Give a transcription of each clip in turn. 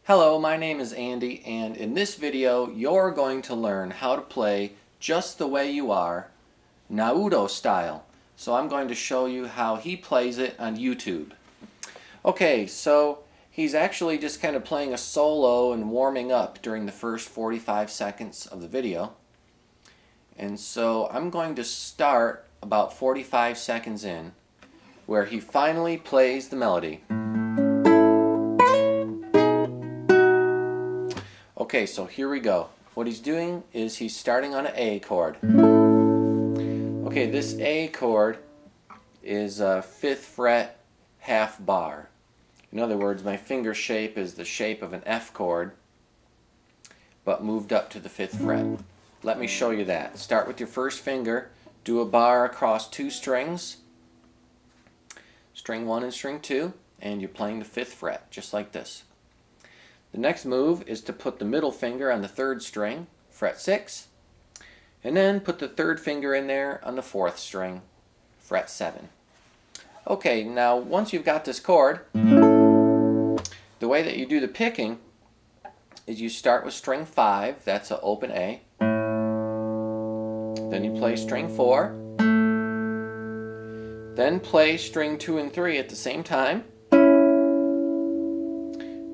Hello, my name is Andy, and in this video you're going to learn how to play Just the Way You Are, Naudo style. So I'm going to show you how he plays it on YouTube. Okay, so he's actually just kind of playing a solo and warming up during the first 45 seconds of the video. And so I'm going to start about 45 seconds in, where he finally plays the melody. Okay, so here we go. What he's doing is he's starting on an A chord. Okay, this A chord is a 5th fret half bar. In other words, my finger shape is the shape of an F chord, but moved up to the 5th fret. Let me show you that. Start with your first finger, do a bar across 2 strings, string 1 and string 2, and you're playing the 5th fret, just like this. The next move is to put the middle finger on the 3rd string, fret 6, and then put the 3rd finger in there on the 4th string, fret 7. Okay, now once you've got this chord, the way that you do the picking is you start with string 5, that's an open A, then you play string 4, then play string 2 and 3 at the same time,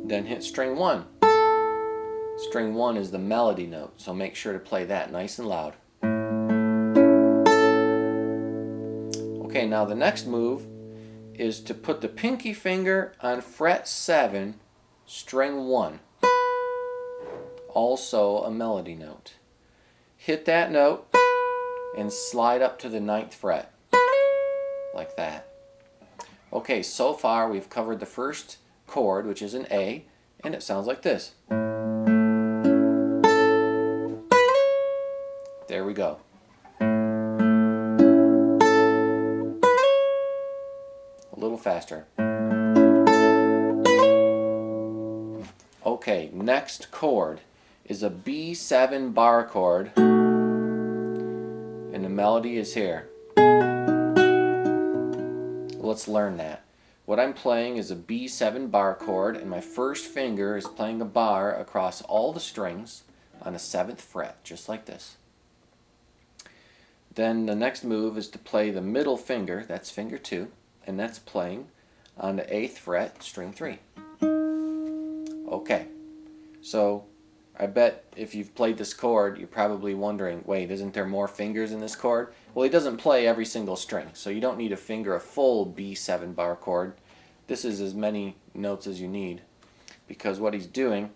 then hit string 1. String 1 is the melody note, so make sure to play that nice and loud. Okay, now the next move is to put the pinky finger on fret 7, string 1. Also a melody note. Hit that note and slide up to the 9th fret, like that. Okay, so far we've covered the first chord, which is an A, and it sounds like this. There we go. A little faster. Okay, next chord is a B7 bar chord, and the melody is here. Let's learn that. What I'm playing is a B7 bar chord, and my first finger is playing a bar across all the strings on the 7th fret, just like this. Then the next move is to play the middle finger, that's finger 2, and that's playing on the 8th fret, string 3. Okay, so I bet if you've played this chord, you're probably wondering, wait, isn't there more fingers in this chord? Well, he doesn't play every single string, so you don't need to finger a full B7 bar chord. This is as many notes as you need, because what he's doing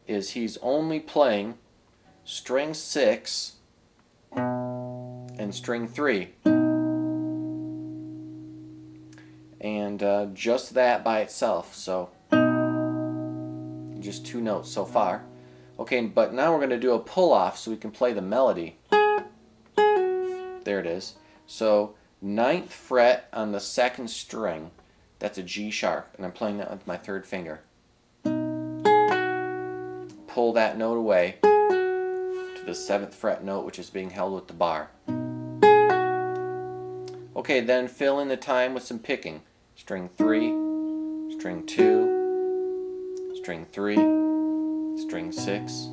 is he's only playing string 6 and string 3, and just that by itself, so just 2 notes so far. Okay, but now we're going to do a pull-off so we can play the melody. There it is. So 9th fret on the 2nd string, that's a G sharp, and I'm playing that with my 3rd finger. Pull that note away to the 7th fret note, which is being held with the bar. Okay, then fill in the time with some picking. String 3, string 2, string 3, string 6,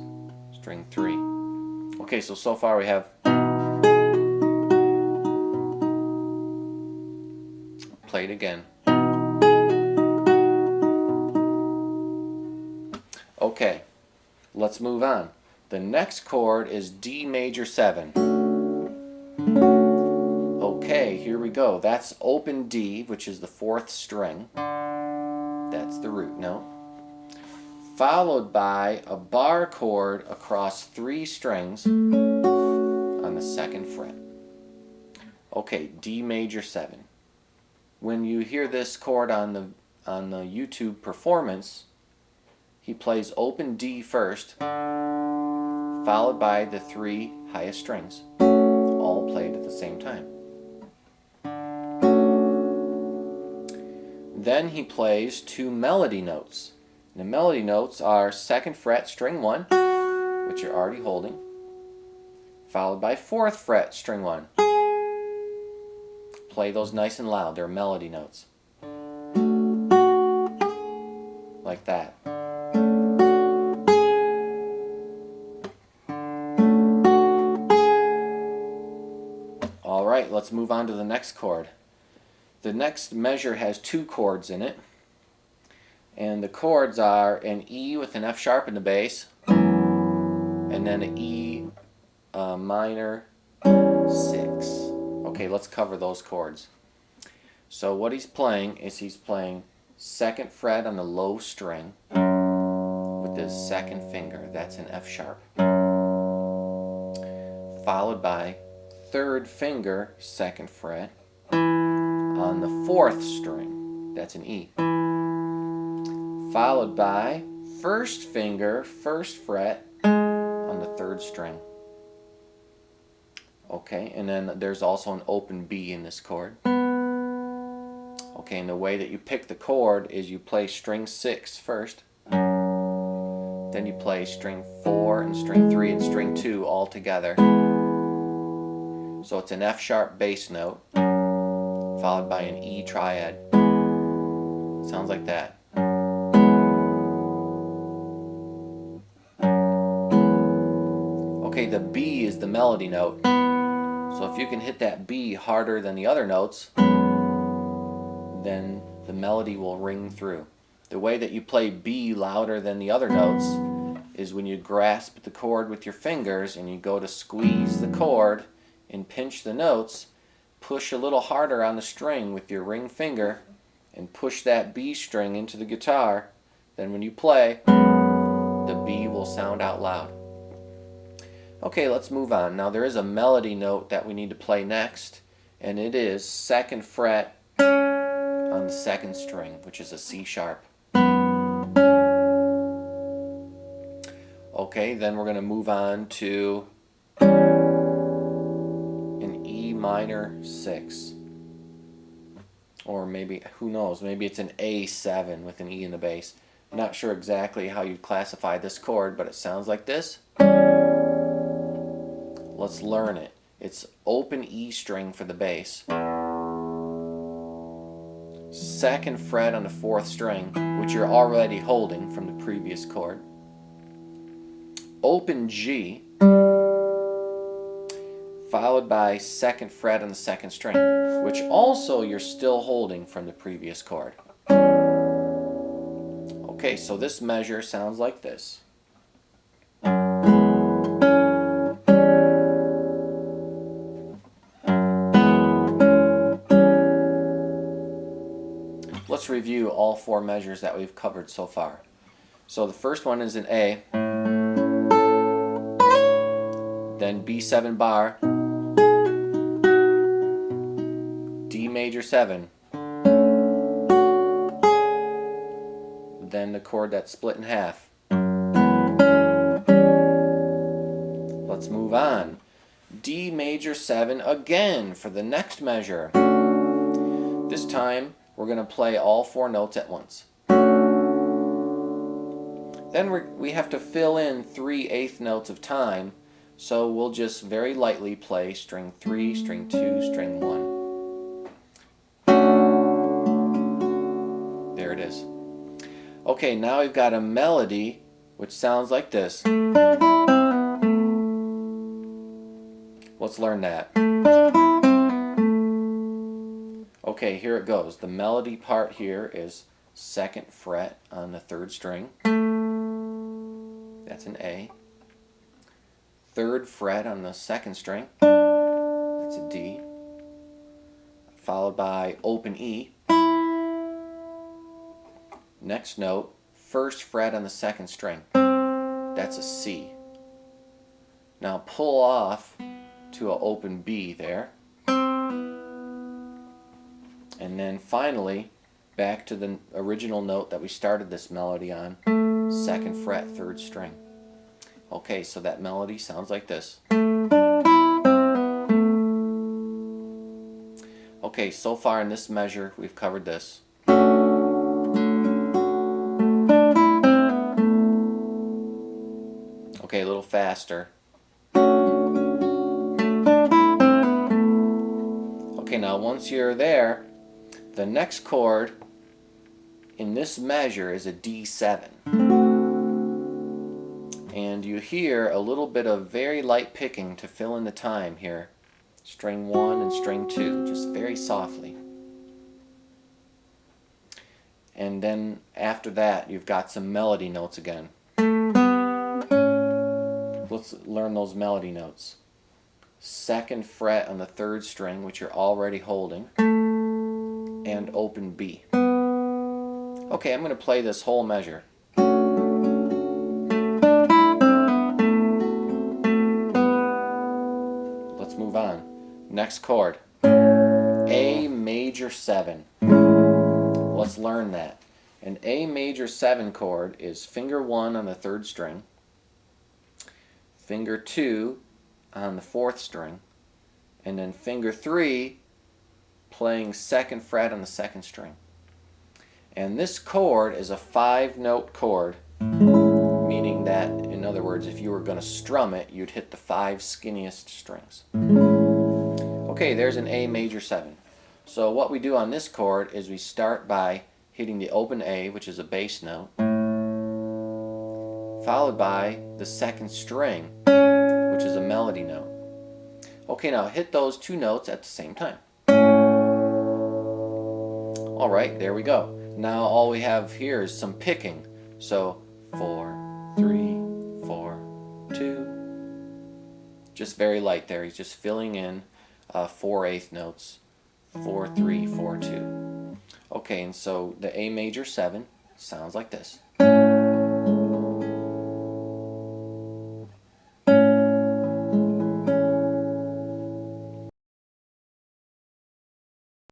string 3. Okay, so far we have. Play it again. Okay, let's move on. The next chord is D major 7. Okay, here we go. That's open D, which is the 4th string. That's the root note. Followed by a bar chord across 3 strings on the 2nd fret. Okay, D major 7. When you hear this chord on the YouTube performance, he plays open D first, followed by the 3 highest strings, all played at the same time. Then he plays 2 melody notes. The melody notes are 2nd fret, string 1, which you're already holding, followed by 4th fret, string 1. Play those nice and loud, they're melody notes. Like that. let's move on to the next chord. The next measure has two chords in it, and the chords are an E with an F sharp in the bass, and then an E minor 6. Okay, let's cover those chords. So what he's playing is he's playing 2nd fret on the low string with his 2nd finger. That's an F sharp. Followed by 3rd finger, 2nd fret on the 4th string. That's an E. Followed by 1st finger, 1st fret on the 3rd string. Okay, and then there's also an open B in this chord. Okay, and the way that you pick the chord is you play string 6 first, then you play string 4 and string 3 and string 2 all together. So it's an F sharp bass note followed by an E triad. Sounds like that. Okay, the B is the melody note. So if you can hit that B harder than the other notes, then the melody will ring through. The way that you play B louder than the other notes is when you grasp the chord with your fingers and you go to squeeze the chord and pinch the notes, push a little harder on the string with your ring finger and push that B string into the guitar. Then when you play, the B will sound out loud. Okay, let's move on. Now there is a melody note that we need to play next, and it is 2nd fret on the 2nd string, which is a C sharp. Okay, then we're going to move on to an E minor 6. Or maybe, who knows, maybe it's an A7 with an E in the bass. I'm not sure exactly how you classify this chord, but it sounds like this. Let's learn it. It's open E string for the bass. 2nd fret on the 4th string, which you're already holding from the previous chord. Open G, followed by 2nd fret on the 2nd string, which also you're still holding from the previous chord. Okay, so this measure sounds like this. Let's review all 4 measures that we've covered so far. So the first one is an A, then B7 bar, D major 7, then the chord that's split in half. Let's move on. D major 7 again for the next measure. This time we're going to play all 4 notes at once. Then we have to fill in 3/8 notes of time, so we'll just very lightly play string 3, string 2, string 1. There it is. Okay, now we've got a melody which sounds like this. Let's learn that. Okay, here it goes. The melody part here is 2nd fret on the 3rd string. That's an A. 3rd fret on the 2nd string. That's a D. Followed by open E. Next note, 1st fret on the 2nd string. That's a C. Now pull off to an open B there. And then finally, back to the original note that we started this melody on, 2nd fret, 3rd string. Okay, so that melody sounds like this. Okay, so far in this measure, we've covered this. Okay, a little faster. Okay, now once you're there, the next chord in this measure is a D7. And you hear a little bit of very light picking to fill in the time here. string 1 and string 2, just very softly. And then after that, you've got some melody notes again. Let's learn those melody notes. 2nd fret on the 3rd string, which you're already holding, and open B. Okay, I'm going to play this whole measure. Let's move on. Next chord, A major 7. Let's learn that. An A major 7 chord is finger 1 on the 3rd string, finger 2 on the 4th string, and then finger 3 playing 2nd fret on the 2nd string. And this chord is a 5-note chord, meaning that, in other words, if you were going to strum it, you'd hit the 5 skinniest strings. Okay, there's an A major 7. So what we do on this chord is we start by hitting the open A, which is a bass note, followed by the 2nd string, which is a melody note. Okay, now hit those 2 notes at the same time. Alright, there we go. Now all we have here is some picking. So 4, 3, 4, 2. Just very light there. He's just filling in 4/8 notes. 4, 3, 4, 2. Okay, and so the A major 7 sounds like this.